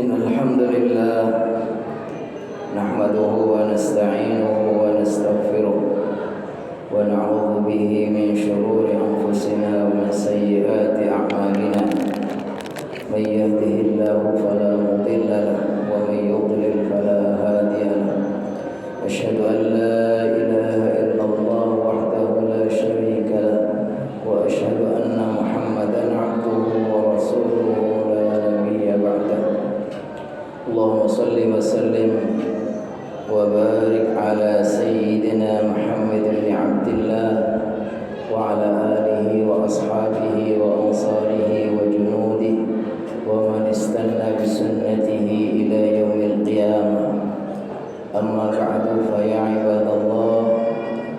إن الحمد لله نحمده ونستعينه ونستغفره ونعوذ به من شرور أنفسنا ومن سيئات أعمالنا من يهده الله فلا مضل له ومن يضلل فلا هادي له أشهد أن لا إله إلا الله وحده لا شريك له وأشهد أن محمدا عبده ورسوله لا نبي بعده اللهم صل وسلم وبارك على سيدنا محمد بن عبد الله وعلى آله وأصحابه وأنصاره وجنوده ومن استنى بسنته إلى يوم القيامة أما بعد فيا عباد الله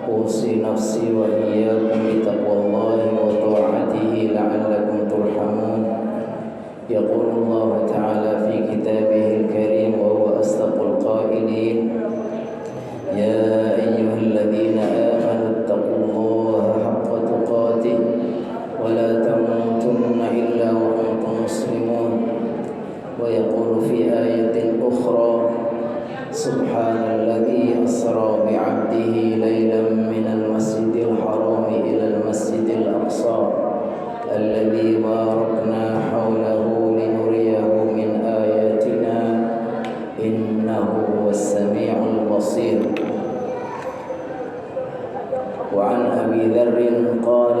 أوصي نفسي وإياكم بتقوى الله وطاعته لعلكم ترحمون يقول الله تعالى في كتابه الكريم وهو أصدق القائلين يا أيها الذين آمنوا اتقوا الله حق تقاته ولا تموتن إلا وأنتم مسلمون ويقول في آية أخرى سبحان الذي أسرى بعبده ليلا من المسجد الحرام إلى المسجد الأقصى الذي باركنا حوله لنريه من آياتنا إنه هو السميع البصير وعن أبي ذر قال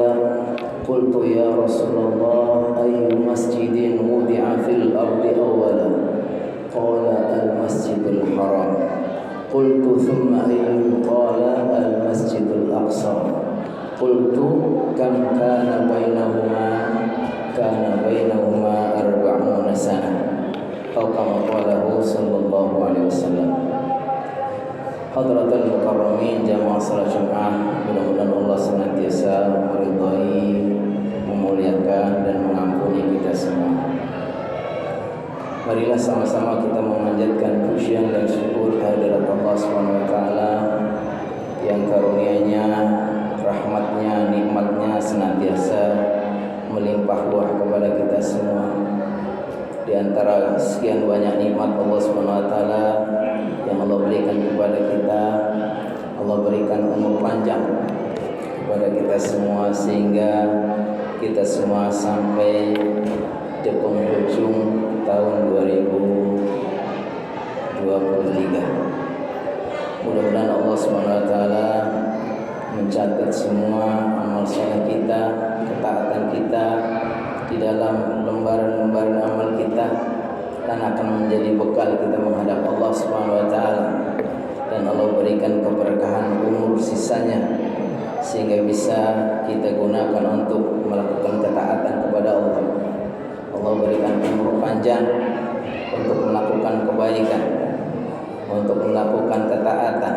قلت يا رسول الله أي مسجد وضع في الأرض أولا قال المسجد الحرام قلت ثم أي قال المسجد الأقصى قلت كم كان بينهما 40 سنة أو كما قاله صلى الله عليه وسلم. Hadratul Mukarramin jamaah salat Jumat, mudah-mudahan Allah senantiasa meridhai, memuliakan dan mengampuni kita semua. Marilah sama-sama kita memanjatkan pujian dan syukur kehadirat Allah SWT yang karunia-Nya, rahmatnya, nikmatnya senantiasa melimpah ruah kepada kita semua. Di antara sekian banyak nikmat Allah SWT yang Allah berikan kepada kita, Allah berikan umur panjang kepada kita semua sehingga kita semua sampai di penghujung tahun 2023. Mudah-mudahan Allah SWT mencatat semua amal soleh kita, ketaatan kita di dalam lembaran-lembaran amal kita dan akan menjadi bekal kita menghadap Allah SWT, dan Allah berikan keberkahan umur sisanya sehingga bisa kita gunakan untuk melakukan ketaatan kepada Allah. Allah berikan umur panjang untuk melakukan kebaikan, untuk melakukan ketaatan.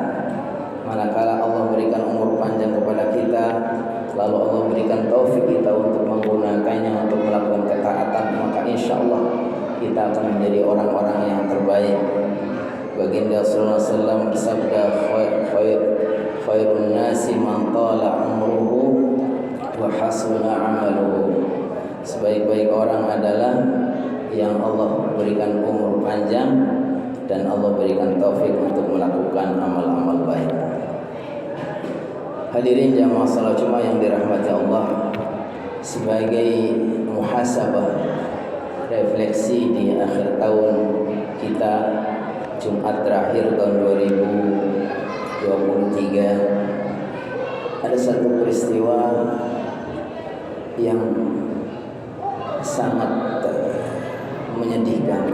Manakala Allah berikan umur panjang kepada kita, lalu Allah berikan taufik kita untuk menggunakannya untuk melakukan ketaatan, maka insya Allah kita akan menjadi orang-orang yang terbaik. Baginda Rasulullah SAW bersabda, khairun nasi man tala umruhu wa hasuna amaluhu. Sebaik-baik orang adalah yang Allah berikan umur panjang dan Allah berikan taufik untuk melakukan amal-amal baik. Hadirin jamaah salat Jumat yang dirahmati Allah, sebagai muhasabah, refleksi di akhir tahun kita, Jumat terakhir tahun 2023, ada satu peristiwa yang sangat menyedihkan,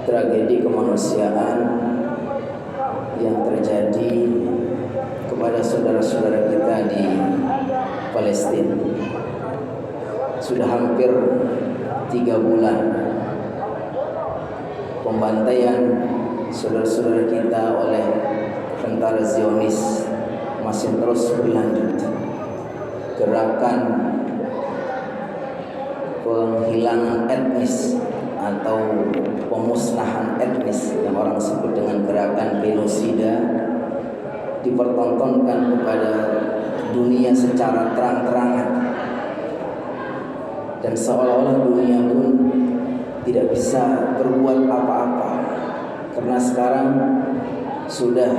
tragedi kemanusiaan yang terjadi kepada saudara-saudara kita di Palestina. Sudah hampir 3 bulan pembantaian saudara-saudara kita oleh tentara Zionis masih terus berlanjut. Gerakan penghilangan etnis atau pemusnahan etnis yang orang sebut dengan gerakan genosida dipertontonkan kepada dunia secara terang-terangan, dan seolah-olah dunia pun tidak bisa berbuat apa-apa, karena sekarang sudah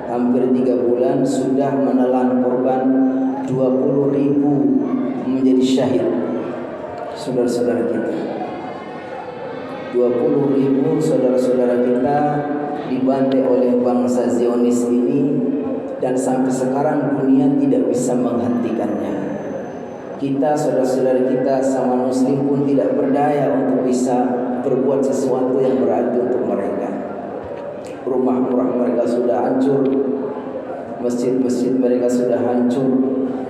hampir 3 bulan sudah menelan korban 20.000 menjadi syahid, saudara-saudara kita. 20.000 saudara-saudara kita dibantai oleh bangsa Zionis ini, dan sampai sekarang dunia tidak bisa menghentikannya. Kita, saudara-saudara kita sama muslim pun tidak berdaya untuk bisa berbuat sesuatu yang berarti untuk mereka. Rumah-rumah mereka sudah hancur, masjid-masjid mereka sudah hancur,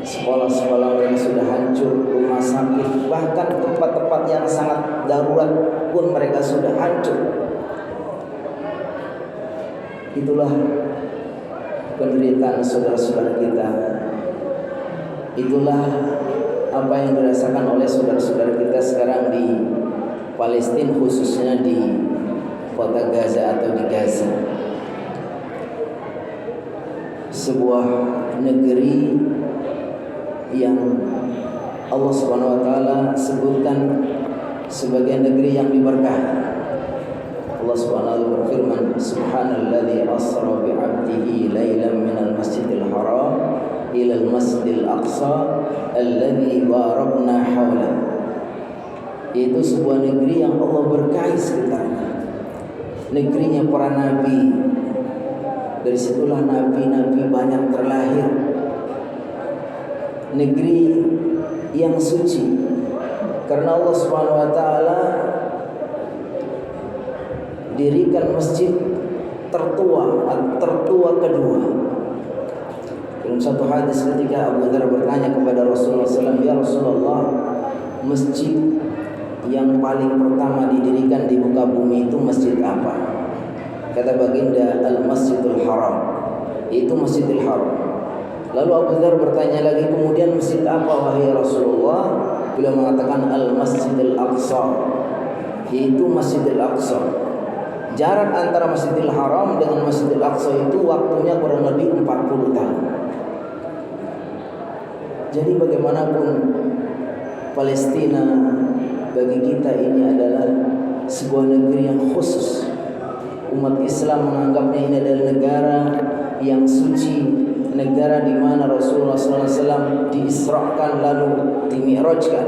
sekolah-sekolah mereka sudah hancur, rumah sakit, bahkan tempat-tempat yang sangat darurat pun mereka sudah hancur. Itulah penderitaan saudara-saudara kita. Itulah apa yang dirasakan oleh saudara-saudara kita sekarang di Palestina, khususnya di kota Gaza atau di Gaza. Sebuah negeri yang Allah Subhanahu wa taala sebutkan sebagai negeri yang diberkahi. Allah Subhanahu wa taala berfirman, Subhanalladzi asra bi 'abdihi lailan minal masjidil haram ila al-masjidil aqsa alladzi barakna hawla. Itu sebuah negeri yang Allah berkahi sekitarnya. Negerinya para nabi. Dari situlah nabi-nabi banyak terlahir. Negeri yang suci, karena Allah Subhanahu wa taala dirikan masjid tertua kedua. Dalam satu hadis ketika Abu Dzar bertanya kepada Rasulullah SAW, ya Rasulullah, masjid yang paling pertama didirikan di muka bumi itu masjid apa? Kata baginda, Al-Masjidul Haram. Itu Masjidil Haram. Lalu Abu Dzar bertanya lagi, kemudian masjid apa wahai Rasulullah? Beliau mengatakan Al-Masjidil Aqsa. Itu Masjidil Aqsa. Jarak antara Masjidil Haram dengan Masjidil Aqsa itu waktunya kurang lebih 40 tahun. Jadi bagaimanapun Palestina bagi kita ini adalah sebuah negeri yang khusus. Umat Islam menganggapnya ini adalah negara yang suci, negara di mana Rasulullah SAW diisrakan lalu dimi'rajkan.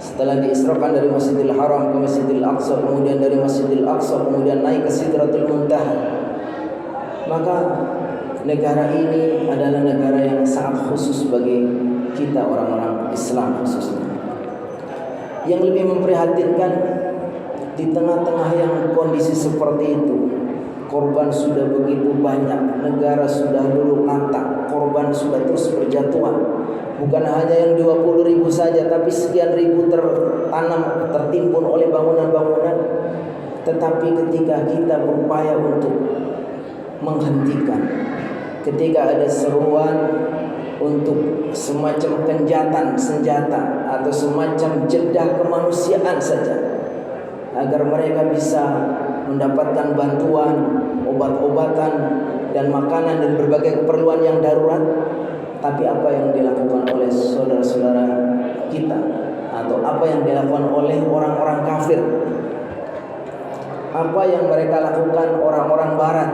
Setelah diisrakan dari Masjidil Haram ke Masjidil Aqsa, kemudian dari Masjidil Aqsa kemudian naik ke Sidratul Muntaha. Maka negara ini adalah negara yang sangat khusus bagi kita orang-orang Islam khususnya. Yang lebih memprihatinkan, di tengah-tengah yang kondisi seperti itu, korban sudah begitu banyak, negara sudah luluh lantak, korban sudah terus berjatuhan. Bukan hanya yang 20.000 saja, tapi sekian ribu tertanam, tertimbun oleh bangunan-bangunan. Tetapi ketika kita berupaya untuk menghentikan, ketika ada seruan untuk semacam kenjatan senjata atau semacam jeda kemanusiaan saja, agar mereka bisa mendapatkan bantuan, obat-obatan dan makanan dan berbagai keperluan yang darurat. Tapi apa yang dilakukan oleh saudara-saudara kita, atau apa yang dilakukan oleh orang-orang kafir, apa yang mereka lakukan orang-orang barat,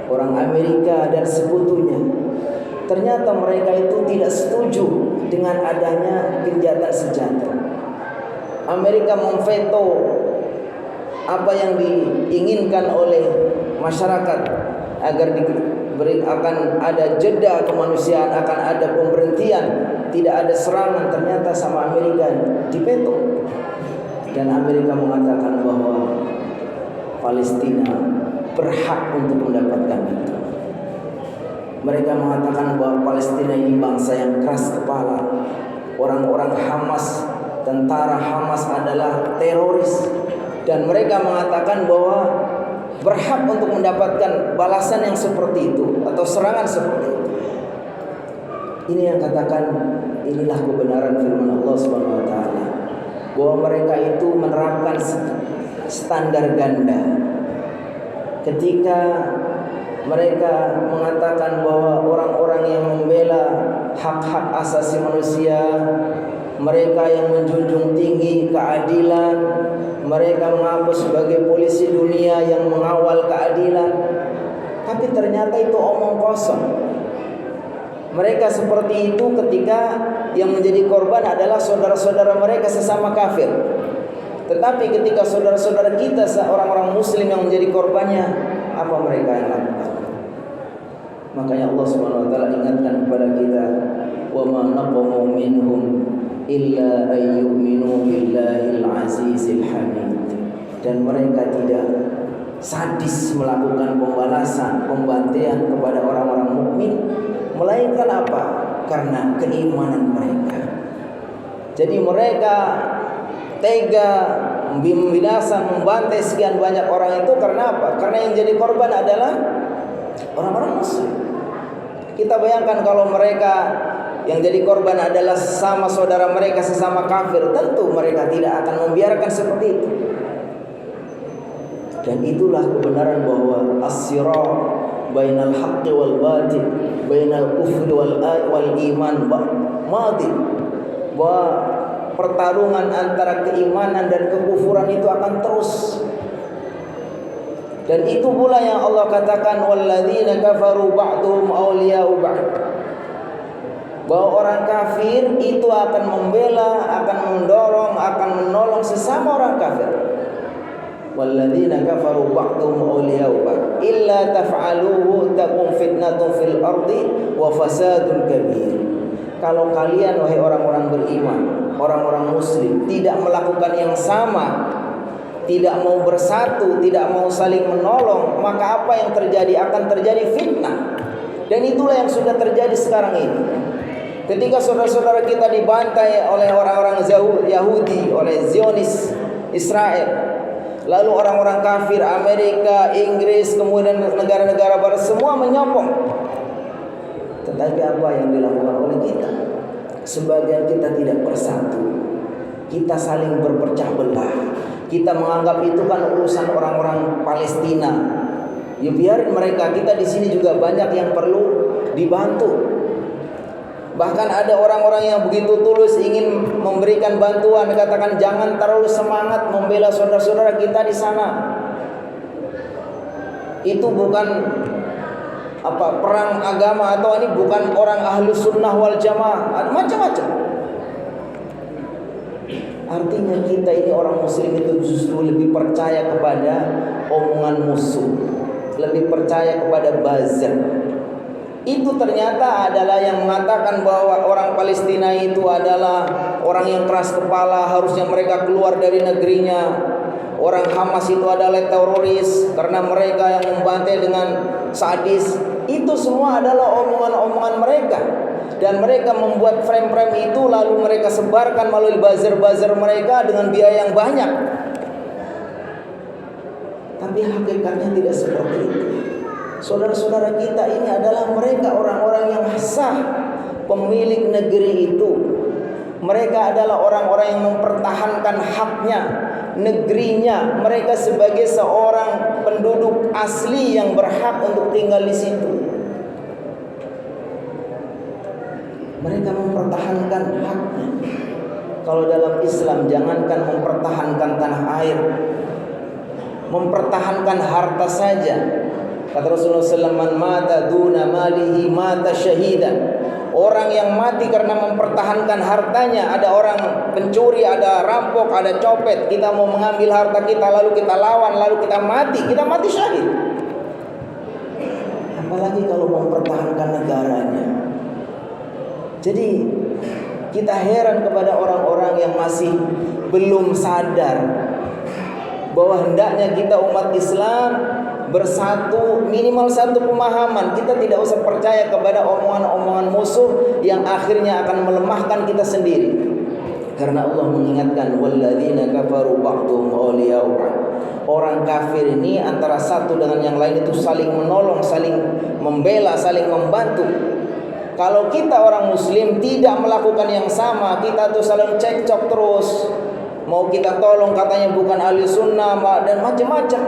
orang Amerika dan sekutunya, ternyata mereka itu tidak setuju dengan adanya gencatan senjata. Amerika memveto apa yang diinginkan oleh masyarakat agar akan ada jeda kemanusiaan, akan ada pemberhentian, tidak ada serangan. Ternyata sama Amerika diveto, dan Amerika mengatakan bahwa Palestina berhak untuk mendapatkan itu. Mereka mengatakan bahwa Palestina ini bangsa yang keras kepala. Orang-orang Hamas, tentara Hamas adalah teroris, dan mereka mengatakan bahwa berhak untuk mendapatkan balasan yang seperti itu atau serangan seperti itu. Ini yang katakan, inilah kebenaran firman Allah Subhanahu wa taala, bahwa mereka itu menerapkan standar ganda. Ketika mereka mengatakan bahwa orang-orang yang membela hak-hak asasi manusia, mereka yang menjunjung tinggi keadilan, mereka mengaku sebagai polisi dunia yang mengawal keadilan, tapi ternyata itu omong kosong. Mereka seperti itu ketika yang menjadi korban adalah saudara-saudara mereka sesama kafir. Tetapi ketika saudara-saudara kita orang-orang muslim yang menjadi korbannya, apa mereka yang lakukan? Makanya Allah Subhanahu wa taala ingatkan kepada kita, "Wa ma naqamu minhum illa ayyuminu billahil azizil hamid." Dan mereka tidak sadis melakukan pembalasan, pembantaian kepada orang-orang mukmin, melainkan apa? Karena keimanan mereka. Jadi mereka tega membinasakan, membantai sekian banyak orang itu karena apa? Karena yang jadi korban adalah orang-orang muslim. Kita bayangkan kalau mereka yang jadi korban adalah sesama saudara mereka sesama kafir, tentu mereka tidak akan membiarkan seperti itu. Dan itulah kebenaran bahwa as-sira' bainal haqqi wal batil, bainal kufri wal iman mati. Bahwa pertarungan antara keimanan dan kekufuran itu akan terus. Dan itu pula yang Allah katakan, walladzina kafaru ba'duhum awliya'u ba'd. Bahwa orang kafir itu akan membela, akan mendorong, akan menolong sesama orang kafir. Walladzina kafaru ba'duhum awliya'u ba'd illa taf'aluhu takun fitnatun fil ardi wa fasadun kabir. Kalau kalian wahai orang-orang beriman, orang-orang muslim tidak melakukan yang sama, tidak mau bersatu, tidak mau saling menolong, maka apa yang terjadi? Akan terjadi fitnah. Dan itulah yang sudah terjadi sekarang ini. Ketika saudara-saudara kita dibantai oleh orang-orang Yahudi, oleh Zionis Israel, lalu orang-orang kafir Amerika, Inggris, kemudian negara-negara barat semua menyokong. Tetapi apa yang dilakukan oleh kita? Sebagian kita tidak bersatu, kita saling berpecah belah. Kita menganggap itu kan urusan orang-orang Palestina. Ya biarin mereka, kita di sini juga banyak yang perlu dibantu. Bahkan ada orang-orang yang begitu tulus ingin memberikan bantuan, katakan jangan terlalu semangat membela saudara-saudara kita di sana. Itu bukan perang agama, atau ini bukan orang ahlu sunnah wal jamaah, macam-macam. Artinya kita ini orang muslim itu justru lebih percaya kepada omongan musuh, lebih percaya kepada buzzer. Itu ternyata adalah yang mengatakan bahwa orang Palestina itu adalah orang yang keras kepala, harusnya mereka keluar dari negerinya. Orang Hamas itu adalah teroris karena mereka yang membantai dengan sadis. Itu semua adalah omongan-omongan mereka. Dan mereka membuat frame-frame itu lalu mereka sebarkan melalui buzzer-buzzer mereka dengan biaya yang banyak. Tapi hakikatnya tidak seperti itu. Saudara-saudara kita ini adalah mereka orang-orang yang sah, pemilik negeri itu. Mereka adalah orang-orang yang mempertahankan haknya, negerinya. Mereka sebagai seorang penduduk asli yang berhak untuk tinggal di situ. Mereka mempertahankan haknya. Kalau dalam Islam jangankan mempertahankan tanah air, mempertahankan harta saja. Kata Rasulullah SAW, man mata duna malihi mata syahidan. Orang yang mati karena mempertahankan hartanya. Ada orang pencuri, ada rampok, ada copet, kita mau mengambil harta kita, lalu kita lawan, lalu kita mati syahid. Apalagi kalau mempertahankan negaranya. Jadi kita heran kepada orang-orang yang masih belum sadar bahwa hendaknya kita umat Islam bersatu, minimal satu pemahaman. Kita tidak usah percaya kepada omongan-omongan musuh yang akhirnya akan melemahkan kita sendiri. Karena Allah mengingatkan, walladzina kafaru ba'duhum awliya'u ba'd. Orang kafir ini antara satu dengan yang lain itu saling menolong, saling membela, saling membantu. Kalau kita orang muslim tidak melakukan yang sama, kita tuh saling cekcok terus. Mau kita tolong katanya bukan ahli sunnah dan macam-macam.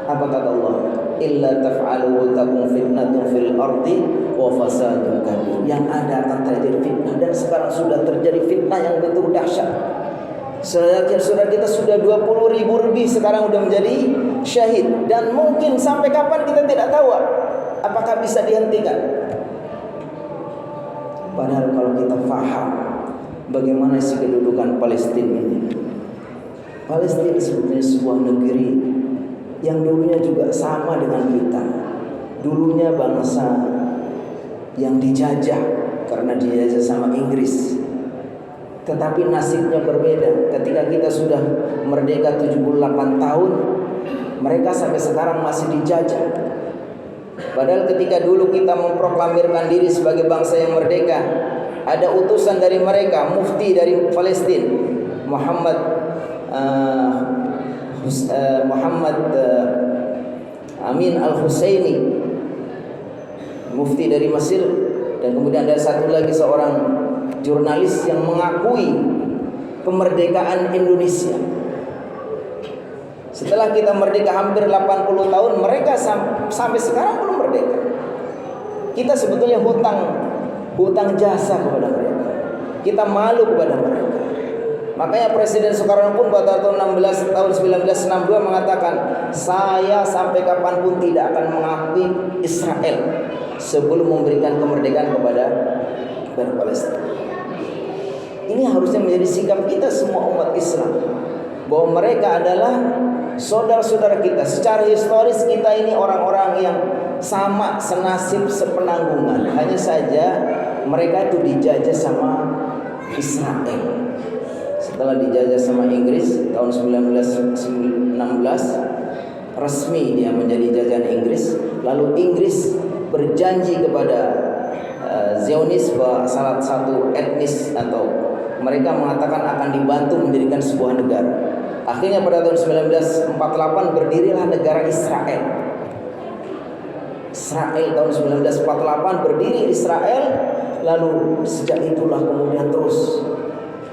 Apa kata Allah? Illa taf'alu takun fitnatun fil ardi wa fasadun kabir. Yang ada akan terjadi fitnah, dan sekarang sudah terjadi fitnah yang begitu dahsyat. Saudara kita sudah 20.000 lebih sekarang sudah menjadi syahid, dan mungkin sampai kapan kita tidak tahu apakah bisa dihentikan. Padahal kalau kita faham bagaimana isi kedudukan Palestina ini, Palestina sebetulnya sebuah negeri yang dulunya juga sama dengan kita. Dulunya bangsa yang dijajah karena dijajah sama Inggris. Tetapi nasibnya berbeda. Ketika kita sudah merdeka 78 tahun, mereka sampai sekarang masih dijajah. Padahal ketika dulu kita memproklamirkan diri sebagai bangsa yang merdeka, ada utusan dari mereka, mufti dari Palestina, Muhammad Amin Al-Husaini, mufti dari Mesir, dan kemudian ada satu lagi seorang jurnalis yang mengakui kemerdekaan Indonesia. Setelah kita merdeka hampir 80 tahun, mereka sampai sekarang belum merdeka. Kita sebetulnya hutang jasa kepada mereka. Kita malu kepada mereka. Makanya Presiden Soekarno pun pada tahun 1962 mengatakan, saya sampai kapanpun tidak akan mengakui Israel sebelum memberikan kemerdekaan kepada Palestina. Ini harusnya menjadi sikap kita semua umat Islam, bahwa mereka adalah saudara-saudara kita. Secara historis kita ini orang-orang yang sama, senasib, sepenanggungan. Hanya saja mereka itu dijajah sama Israel. Setelah dijajah sama Inggris tahun 1916, resmi dia menjadi jajahan Inggris. Lalu Inggris berjanji kepada Zionis, bahwa salah satu etnis atau mereka mengatakan akan dibantu mendirikan sebuah negara. Akhirnya pada tahun 1948 berdirilah negara Israel. Tahun 1948 berdiri Israel. Lalu sejak itulah kemudian terus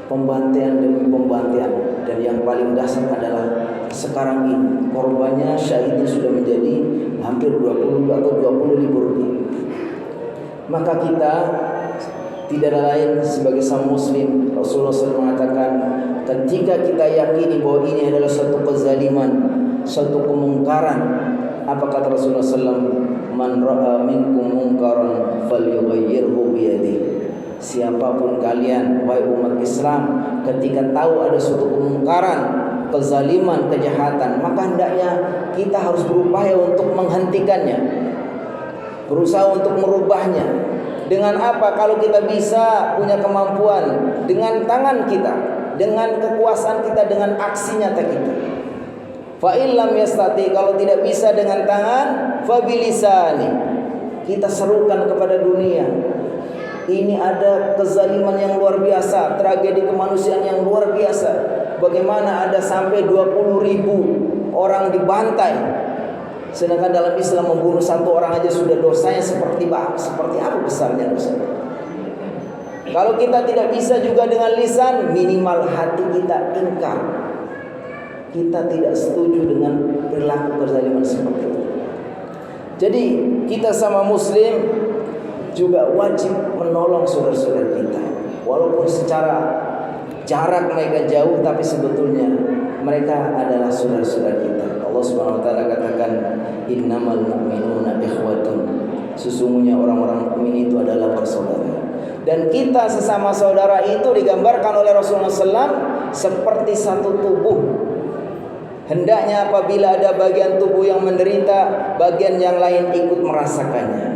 pembantaian demi pembantaian, dan yang paling dasar adalah sekarang ini korbannya, syahidnya sudah menjadi hampir 20 atau 20.000 lebih. Maka kita tidak ada lain sebagai sang muslim. Rasulullah SAW mengatakan, ketika kita yakini bahwa ini adalah suatu kezaliman, suatu kemungkaran, apa kata Rasulullah SAW? Man ra'a minkum mungkaran falyughayyirhu biyadihi. Siapapun kalian, wahai umat Islam, ketika tahu ada suatu kemungkaran, kezaliman, kejahatan, maka hendaknya kita harus berupaya untuk menghentikannya, berusaha untuk merubahnya. Dengan apa? Kalau kita bisa punya kemampuan, dengan tangan kita, dengan kekuasaan kita, dengan aksi nyata kita. Fa illam yastati, kalau tidak bisa dengan tangan, fa bilisani. Kita serukan kepada dunia. Ini ada kezaliman yang luar biasa, tragedi kemanusiaan yang luar biasa. Bagaimana ada sampai 20.000 orang dibantai. Sedangkan dalam Islam membunuh satu orang aja sudah dosanya seperti apa besarnya dosa. Kalau kita tidak bisa juga dengan lisan, minimal hati kita ingkar. Kita tidak setuju dengan perilaku kezaliman seperti itu. Jadi kita sama muslim juga wajib menolong saudara-saudara kita. Walaupun secara jarak mereka jauh, tapi sebetulnya mereka adalah saudara-saudara kita. Allah Subhanahu wa taala katakan, innamal mu'minuna ikhwatun. Sesungguhnya orang-orang mukmin itu adalah bersaudara. Dan kita sesama saudara itu digambarkan oleh Rasulullah SAW seperti satu tubuh. Hendaknya apabila ada bagian tubuh yang menderita, bagian yang lain ikut merasakannya.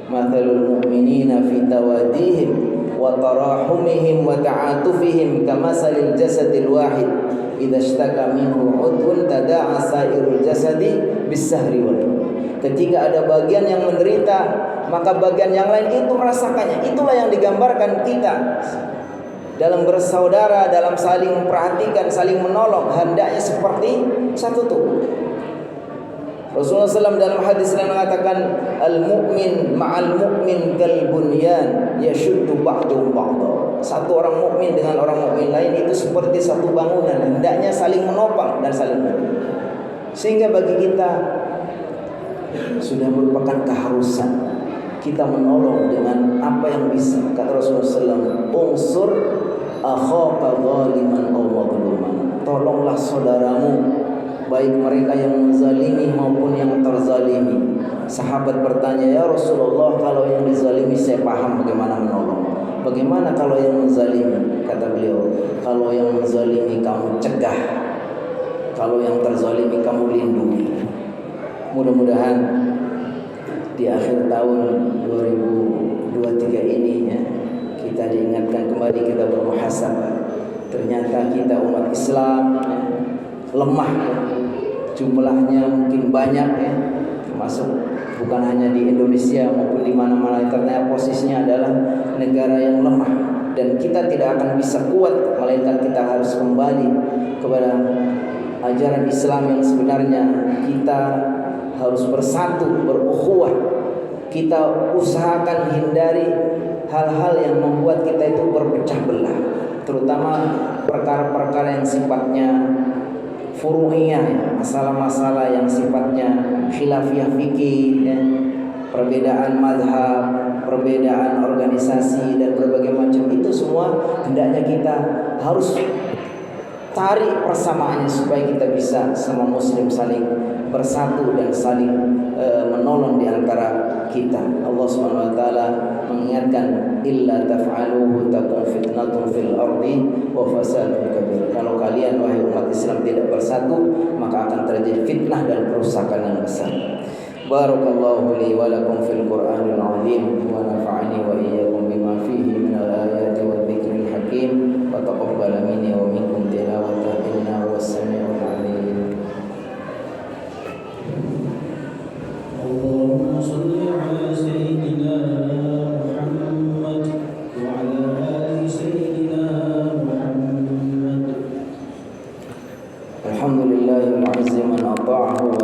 Mathalul mu'minina fi tawadihim wa tarahumihim wa ta'atufihim kamasalil jasadil wahid idza ishtaka minhu 'udwun tada'a sairul jasadi bis-sahri wal. Ketika ada bagian yang menderita, maka bagian yang lain itu merasakannya. Itulah yang digambarkan kita dalam bersaudara, dalam saling memperhatikan, saling menolong, hendaknya seperti satu tubuh. Rasulullah SAW dalam hadis lain mengatakan, al-mu'min ma'al mu'min kal bunyan yashuddu ba'duhum ba'dha. Satu orang mukmin dengan orang mukmin lain itu seperti satu bangunan, hendaknya saling menopang dan saling menolong. Sehingga bagi kita sudah merupakan keharusan kita menolong dengan apa yang bisa. Kata Rasulullah SAW, unsur akhaka zaliman aw mazluman. Tolonglah saudaramu, baik mereka yang menzalimi maupun yang terzalimi. Sahabat bertanya, ya Rasulullah, kalau yang dizalimi saya paham bagaimana menolong. Bagaimana kalau yang menzalimi? Kata beliau, kalau yang menzalimi kamu cegah, kalau yang terzalimi kamu lindungi. Mudah-mudahan di akhir tahun 2023 ini ya, kita diingatkan kembali, kita bermuhasabah. Ternyata kita umat Islam ya, lemah ya. Jumlahnya mungkin banyak ya, termasuk bukan hanya di Indonesia maupun di mana-mana, karena posisinya adalah negara yang lemah dan kita tidak akan bisa kuat melainkan kita harus kembali kepada ajaran Islam yang sebenarnya. Kita harus bersatu, berukhuwah. Kita usahakan hindari hal-hal yang membuat kita itu berpecah belah, terutama perkara-perkara yang sifatnya furu'iyah, masalah-masalah yang sifatnya khilafiyah fikih ya, perbedaan mazhab, perbedaan organisasi dan berbagai macam, itu semua hendaknya kita harus cari persamaannya supaya kita bisa sama muslim saling bersatu dan saling menolong di antara kita. Allah Subhanahu wa taala mengingatkan, illa taf'aluhu takun fitnatun fil ardi wa fasadun kabir. Kalau kalian wahai umat Islam tidak bersatu, maka akan terjadi fitnah dan kerusakan yang besar. Barakallahu li wa lakum fil Qur'anil azim wa nafa'ani wa iyyakum bima fihi min al-ayati wa dzikril hakim wa taqabbala minni wa minkum tilawata innahu was-sami'ul 'alim. Allahumma shalli ala sayyidina Muhammad wa ala ali sayyidina Muhammad. Alhamdulillahil mu'azzi man ata'ahu